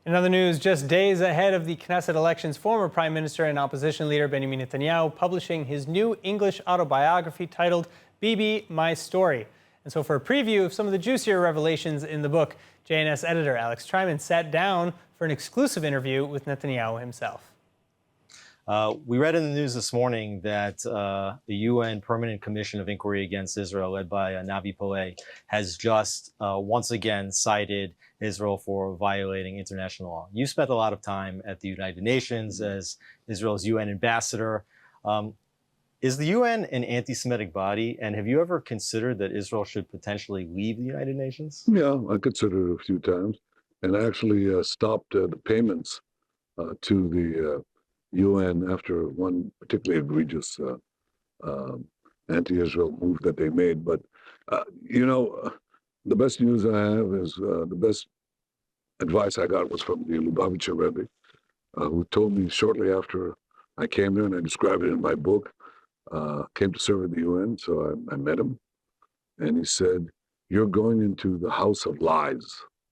In other news, just days ahead of the Knesset elections, former Prime Minister and opposition leader Benjamin Netanyahu publishing his new English autobiography titled Bibi, My Story. And so for a preview of some of the juicier revelations in the book, JNS editor Alex Traiman sat down for an exclusive interview with Netanyahu himself. We read in the news this morning that the UN Permanent Commission of Inquiry against Israel, led by Navi Pillay, has just once again cited Israel for violating international law. You spent a lot of time at the United Nations as Israel's UN ambassador. Is the UN an anti-Semitic body, and have you ever considered that Israel should potentially leave the United Nations? Yeah, I considered it a few times, and actually stopped the payments to the UN after one particularly egregious anti-Israel move that they made. But, the best news I have is the best advice I got was from the Lubavitcher Rebbe, who told me shortly after I came there, and I described it in my book, came to serve at the UN, so I met him, and he said, "You're going into the house of lies."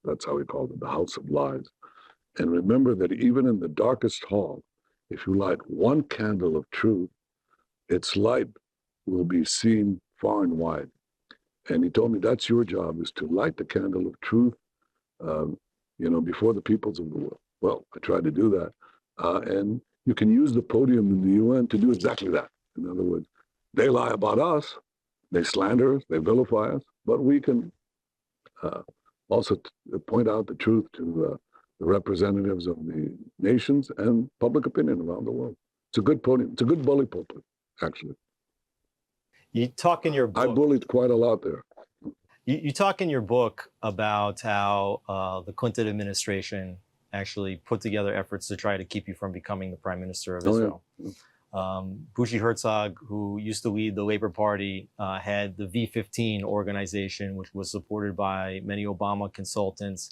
That's how he called it, the house of lies. And remember that even in the darkest hall, if you light one candle of truth, its light will be seen far and wide. And he told me that's your job, is to light the candle of truth, before the peoples of the world. Well, I tried to do that. And you can use the podium in the UN to do exactly that. In other words, they lie about us, they slander us, they vilify us, but we can also point out the truth to the representatives of the nations and public opinion around the world. It's a good podium. It's a good bully pulpit, actually. You talk in your book. I bullied quite a lot there. You talk in your book about how the Clinton administration actually put together efforts to try to keep you from becoming the Prime Minister of Israel. Yeah. Bougie Herzog, who used to lead the Labor Party, had the V15 organization, which was supported by many Obama consultants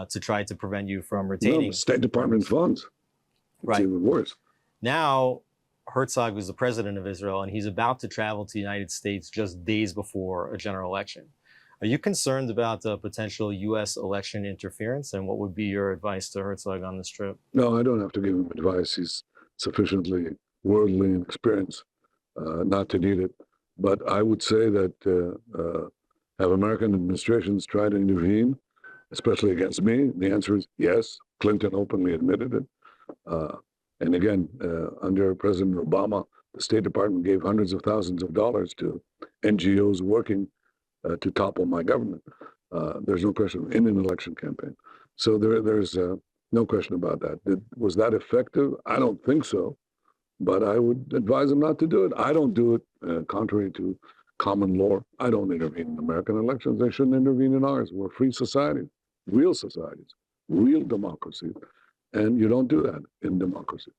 to try to prevent you from retaining. No, State Department funds. Right. It's even worse. Now, Herzog was the president of Israel, and he's about to travel to the United States just days before a general election. Are you concerned about the potential U.S. election interference, and what would be your advice to Herzog on this trip? No, I don't have to give him advice. He's sufficiently worldly and experienced not to need it. But I would say that have American administrations tried to intervene, especially against me? The answer is yes. Clinton openly admitted it. And again, under President Obama, the State Department gave hundreds of thousands of dollars to NGOs working to topple my government. There's no question in an election campaign. So there's no question about that. Was that effective? I don't think so. But I would advise them not to do it. I don't do it contrary to common law. I don't intervene in American elections. They shouldn't intervene in ours. We're free societies, real democracy. And you don't do that in democracy.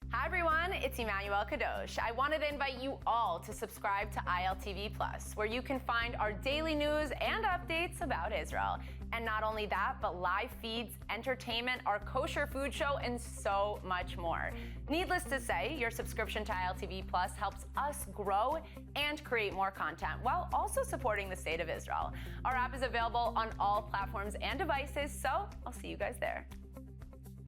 Hi everyone, it's Emmanuel Kadosh. I wanted to invite you all to subscribe to ILTV+, where you can find our daily news and updates about Israel. And not only that, but live feeds, entertainment, our kosher food show, and so much more. Needless to say, your subscription to ILTV+ helps us grow and create more content while also supporting the state of Israel. Our app is available on all platforms and devices, so I'll see you guys there.